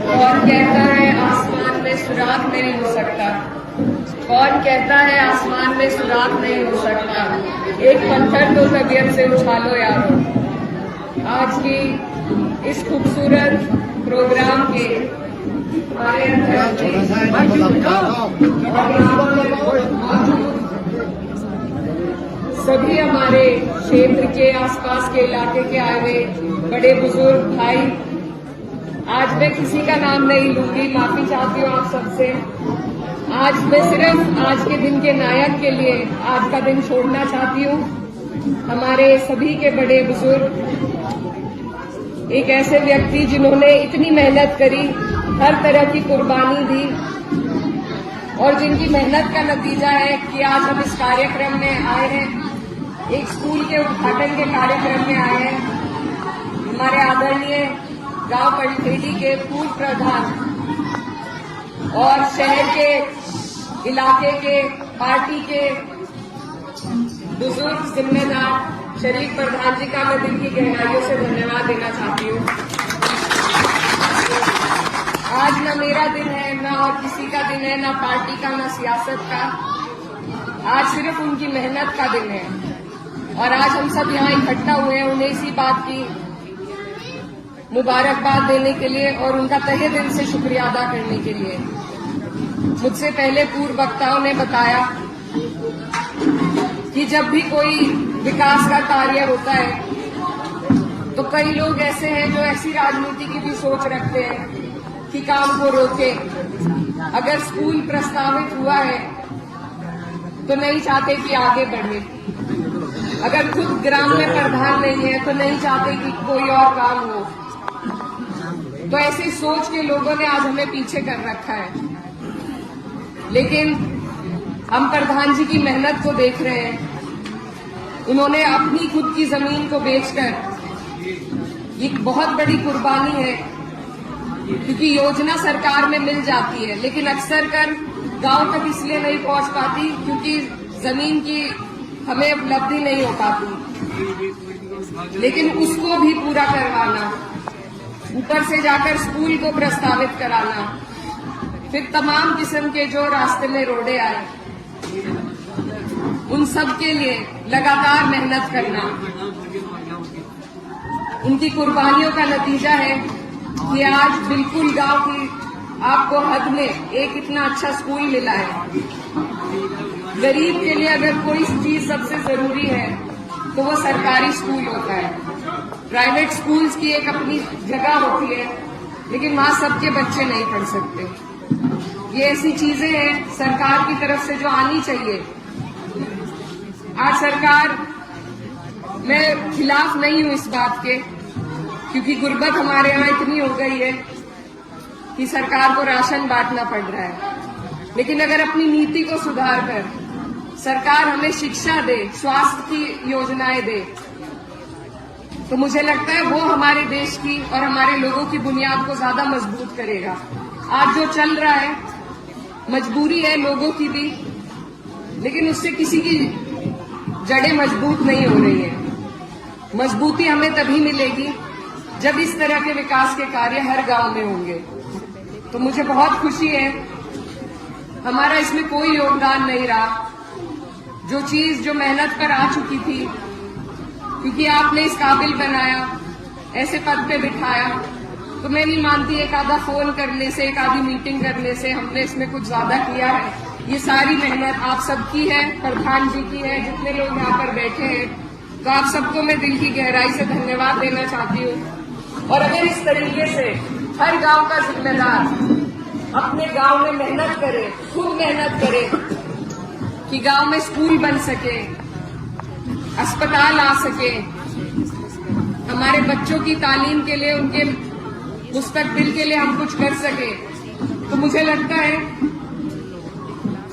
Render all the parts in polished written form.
कौन कहता है आसमान में सुराग नहीं हो सकता? कौन कहता है आसमान में सुराग नहीं हो सकता? एक पत्थर तो तबीयत से उछालो यारो। आज की इस खूबसूरत प्रोग्राम के सभी हमारे क्षेत्र के आसपास के इलाके के आए हुए बड़े बुजुर्ग भाई, आज मैं किसी का नाम नहीं लूंगी, माफी चाहती हूँ आप सबसे। आज मैं सिर्फ आज के दिन के नायक के लिए आज का दिन छोड़ना चाहती हूँ। हमारे सभी के बड़े बुजुर्ग, एक ऐसे व्यक्ति जिन्होंने इतनी मेहनत करी, हर तरह की कुर्बानी दी और जिनकी मेहनत का नतीजा है कि आज हम इस कार्यक्रम में आए हैं, एक स्कूल के उद्घाटन के कार्यक्रम में आए हैं। हमारे आदरणीय गांव पंडेली के पूर्व प्रधान और शहर के इलाके के पार्टी के बुजुर्ग जिम्मेदार शरीफ प्रधान जी का मैं दिल की गहराइयों से धन्यवाद देना चाहती हूँ। आज न मेरा दिन है, न और किसी का दिन है, न पार्टी का, न सियासत का। आज सिर्फ उनकी मेहनत का दिन है और आज हम सब यहाँ इकट्ठा हुए हैं उन्हें इसी बात की मुबारकबाद देने के लिए और उनका तहे दिल से शुक्रिया अदा करने के लिए। मुझसे पहले पूर्व वक्ताओं ने बताया कि जब भी कोई विकास का कार्य होता है तो कई लोग ऐसे हैं जो ऐसी राजनीति की भी सोच रखते हैं कि काम को रोके। अगर स्कूल प्रस्तावित हुआ है तो नहीं चाहते कि आगे बढ़े, अगर खुद ग्राम में प्रधान नहीं है तो नहीं चाहते कि कोई और काम हो। तो ऐसी सोच के लोगों ने आज हमें पीछे कर रखा है, लेकिन हम प्रधान जी की मेहनत को देख रहे हैं। उन्होंने अपनी खुद की जमीन को बेचकर, एक बहुत बड़ी कुर्बानी है क्योंकि योजना सरकार में मिल जाती है लेकिन अक्सर कर गांव तक इसलिए नहीं पहुंच पाती क्योंकि जमीन की हमें उपलब्धि नहीं हो पाती। लेकिन उसको भी पूरा करवाना, ऊपर से जाकर स्कूल को प्रस्तावित कराना, फिर तमाम किस्म के जो रास्ते में रोड़े आए उन सब के लिए लगातार मेहनत करना, उनकी कुर्बानियों का नतीजा है कि आज बिल्कुल गांव की आपको हद में एक इतना अच्छा स्कूल मिला है। गरीब के लिए अगर कोई चीज सबसे जरूरी है तो वो सरकारी स्कूल होता है। प्राइवेट स्कूल्स की एक अपनी जगह होती है लेकिन वहां सबके बच्चे नहीं पढ़ सकते। ये ऐसी चीजें हैं सरकार की तरफ से जो आनी चाहिए। आज सरकार, मैं खिलाफ नहीं हूं इस बात के क्योंकि गुर्बत हमारे यहाँ इतनी हो गई है कि सरकार को राशन बांटना पड़ रहा है, लेकिन अगर अपनी नीति को सुधार कर सरकार हमें शिक्षा दे, स्वास्थ्य की योजनाएं दे, तो मुझे लगता है वो हमारे देश की और हमारे लोगों की बुनियाद को ज्यादा मजबूत करेगा। आज जो चल रहा है मजबूरी है लोगों की भी, लेकिन उससे किसी की जड़ें मजबूत नहीं हो रही है। मजबूती हमें तभी मिलेगी जब इस तरह के विकास के कार्य हर गांव में होंगे। तो मुझे बहुत खुशी है, हमारा इसमें कोई योगदान नहीं रहा। जो चीज जो मेहनत पर आ चुकी थी, क्योंकि आपने इस काबिल बनाया, ऐसे पद पे बिठाया, तो मैं नहीं मानती एक आधा फोन करने से, एक आधी मीटिंग करने से हमने इसमें कुछ ज्यादा किया है। ये सारी मेहनत आप सबकी है, प्रधान जी की है, जितने लोग यहाँ पर बैठे हैं, तो आप सबको मैं दिल की गहराई से धन्यवाद देना चाहती हूँ। और अगर इस तरीके से हर गांव का जिम्मेदार अपने गांव में मेहनत करे, खुद मेहनत करे कि गांव में स्कूल बन सके, अस्पताल आ सके, हमारे बच्चों की तालीम के लिए, उनके मुस्तकबिल के लिए हम कुछ कर सके, तो मुझे लगता है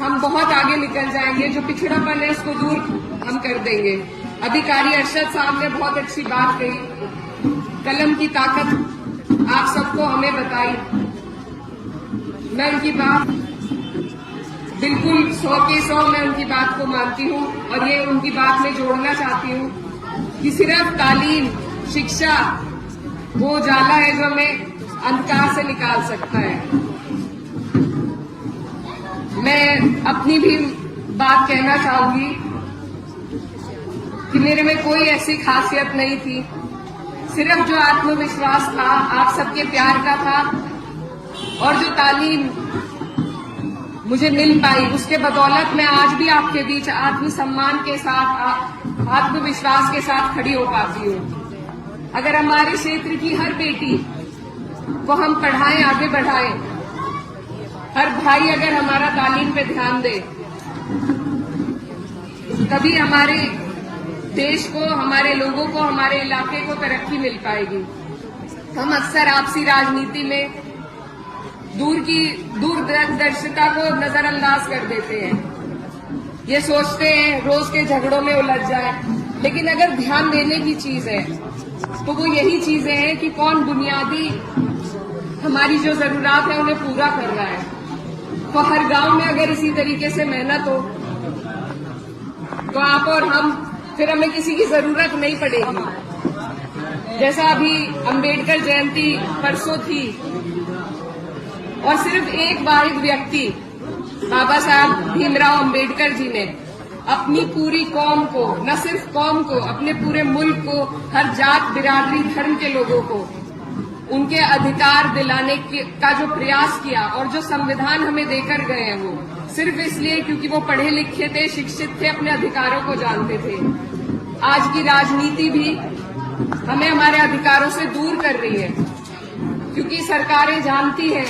हम बहुत आगे निकल जाएंगे। जो पिछड़ापन है उसको दूर हम कर देंगे। अधिकारी अरशद साहब ने बहुत अच्छी बात कही। कलम की ताकत आप सबको हमें बताई। मैं उनकी बात बिल्कुल 100 के 100 मैं उनकी बात को मानती हूँ और ये उनकी बात में जोड़ना चाहती हूँ कि सिर्फ तालीम, शिक्षा वो उजाला है जो हमें अंधकार से निकाल सकता है। मैं अपनी भी बात कहना चाहूंगी कि मेरे में कोई ऐसी खासियत नहीं थी, सिर्फ जो आत्मविश्वास था आप सबके प्यार का था और जो तालीम मुझे मिल पाई उसके बदौलत मैं आज भी आपके बीच आत्मसम्मान के साथ, आत्मविश्वास के साथ खड़ी हो पाती हूँ। अगर हमारे क्षेत्र की हर बेटी को हम पढ़ाएं, आगे बढ़ाएं, हर भाई अगर हमारा तालीम पे ध्यान दे, तभी हमारे देश को, हमारे लोगों को, हमारे इलाके को तरक्की मिल पाएगी। हम अक्सर आपसी राजनीति में दूरदर्शिता को नजरअंदाज कर देते हैं। ये सोचते हैं रोज के झगड़ों में उलझ जाए, लेकिन अगर ध्यान देने की चीज है तो वो यही चीजें हैं कि कौन बुनियादी हमारी जो जरूरत है उन्हें पूरा कर रहा है। तो हर गांव में अगर इसी तरीके से मेहनत हो तो आप और हम, फिर हमें किसी की जरूरत नहीं पड़ेगी। जैसा अभी अंबेडकर जयंती परसों थी और सिर्फ एक वाहिद व्यक्ति बाबा साहब भीमराव अंबेडकर जी ने अपनी पूरी कौम को, न सिर्फ कौम को, अपने पूरे मुल्क को, हर जात, बिरादरी, धर्म के लोगों को उनके अधिकार दिलाने का जो प्रयास किया और जो संविधान हमें देकर गए हैं वो सिर्फ इसलिए क्योंकि वो पढ़े लिखे थे, शिक्षित थे, अपने अधिकारों को जानते थे। आज की राजनीति भी हमें हमारे अधिकारों से दूर कर रही है क्योंकि सरकारें जानती हैं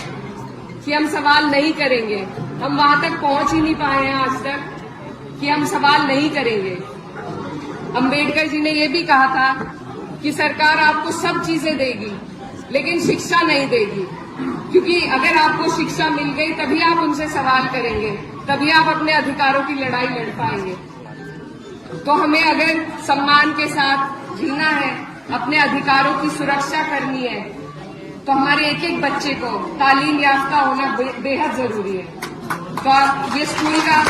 कि हम सवाल नहीं करेंगे। हम वहां तक पहुंच ही नहीं पाए हैं आज तक कि हम सवाल नहीं करेंगे। अंबेडकर जी ने यह भी कहा था कि सरकार आपको सब चीजें देगी लेकिन शिक्षा नहीं देगी, क्योंकि अगर आपको शिक्षा मिल गई तभी आप उनसे सवाल करेंगे, तभी आप अपने अधिकारों की लड़ाई लड़ पाएंगे। तो हमें अगर सम्मान के साथ जीना है, अपने अधिकारों की सुरक्षा करनी है, तो हमारे एक एक बच्चे को तालीम याफ्ता होना बेहद जरूरी है। तो ये स्कूल का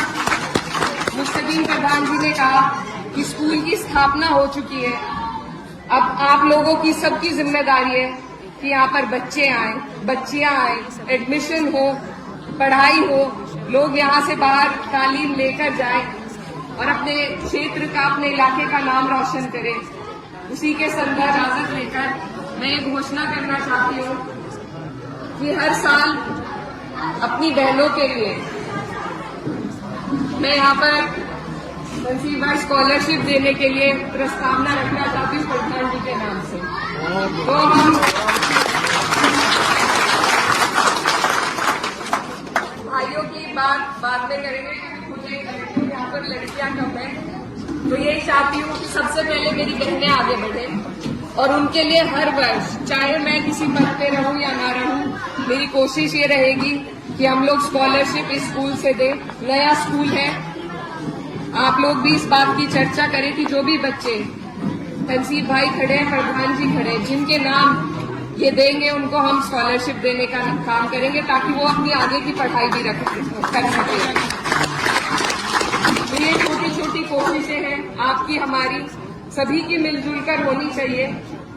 मुस्तकीम प्रधान जी ने कहा कि स्कूल की स्थापना हो चुकी है, अब आप लोगों की सबकी जिम्मेदारी है कि यहाँ पर बच्चे आए, बच्चियां आए, एडमिशन हो, पढ़ाई हो, लोग यहाँ से बाहर तालीम लेकर जाएं और अपने क्षेत्र का, अपने इलाके का नाम रोशन करें। उसी के संदर्भ इजाजत लेकर मैं ये घोषणा करना चाहती हूँ कि हर साल अपनी बहनों के लिए मैं यहाँ पर तनसीबा स्कॉलरशिप देने के लिए प्रस्तावना रखना चाहती हूँ प्रधान जी के नाम से। तो हम भाइयों की बात बाद में करेंगे क्योंकि यहाँ पर लड़कियां कम है, तो यही चाहती हूँ कि सबसे पहले मेरी बहनें आगे बढ़े और उनके लिए हर वर्ष, चाहे मैं किसी पद पे रहूं या ना रहूं, मेरी कोशिश ये रहेगी कि हम लोग स्कॉलरशिप इस स्कूल से दें। नया स्कूल है, आप लोग भी इस बात की चर्चा करें कि जो भी बच्चे, तनसीब भाई खड़े हैं, प्रधान जी खड़े हैं, जिनके नाम ये देंगे उनको हम स्कॉलरशिप देने का काम करेंगे ताकि वो अपनी आगे की पढ़ाई भी कर सके। तो ये छोटी छोटी कोशिशें हैं आपकी, हमारी सभी की मिलजुल कर होनी चाहिए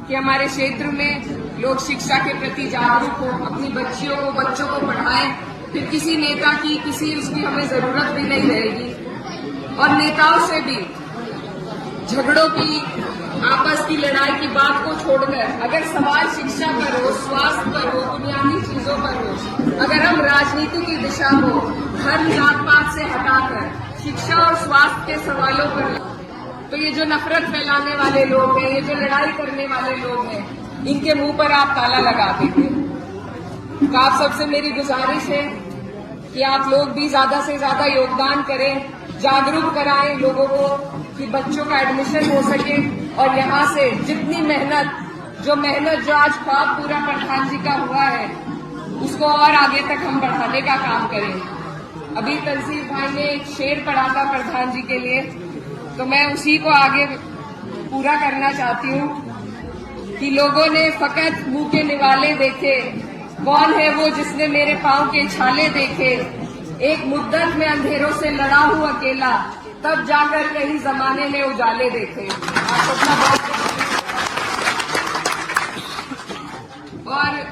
कि हमारे क्षेत्र में लोग शिक्षा के प्रति जागरूक हो, अपनी बच्चियों को, बच्चों को पढ़ाएं। फिर किसी नेता की, किसी उसकी हमें जरूरत भी नहीं रहेगी और नेताओं से भी झगड़ों की, आपस की लड़ाई की बात को छोड़कर अगर सवाल शिक्षा पर हो, स्वास्थ्य पर हो, बुनियादी चीजों पर हो, अगर हम राजनीति की दिशा को धर्म जात पात से हटाकर शिक्षा और स्वास्थ्य के सवालों पर, तो ये जो नफरत फैलाने वाले लोग हैं, ये जो लड़ाई करने वाले लोग हैं, इनके मुंह पर आप ताला लगा देंगे। तो आप सबसे मेरी गुजारिश है कि आप लोग भी ज्यादा से ज्यादा योगदान करें, जागरूक कराएं लोगों को कि बच्चों का एडमिशन हो सके और यहाँ से जितनी मेहनत जो आज ख्वाब पूरा प्रधान जी का हुआ है, उसको और आगे तक हम बढ़ाने का काम करें। अभी तनसीब भाई ने एक शेर पढ़ा था प्रधान जी के लिए, तो मैं उसी को आगे पूरा करना चाहती हूँ कि लोगों ने फकत मुंह के निवाले देखे, कौन है वो जिसने मेरे पांव के छाले देखे। एक मुद्दत में अंधेरों से लड़ा हूं अकेला, तब जाकर कहीं जमाने ने उजाले देखे। आपको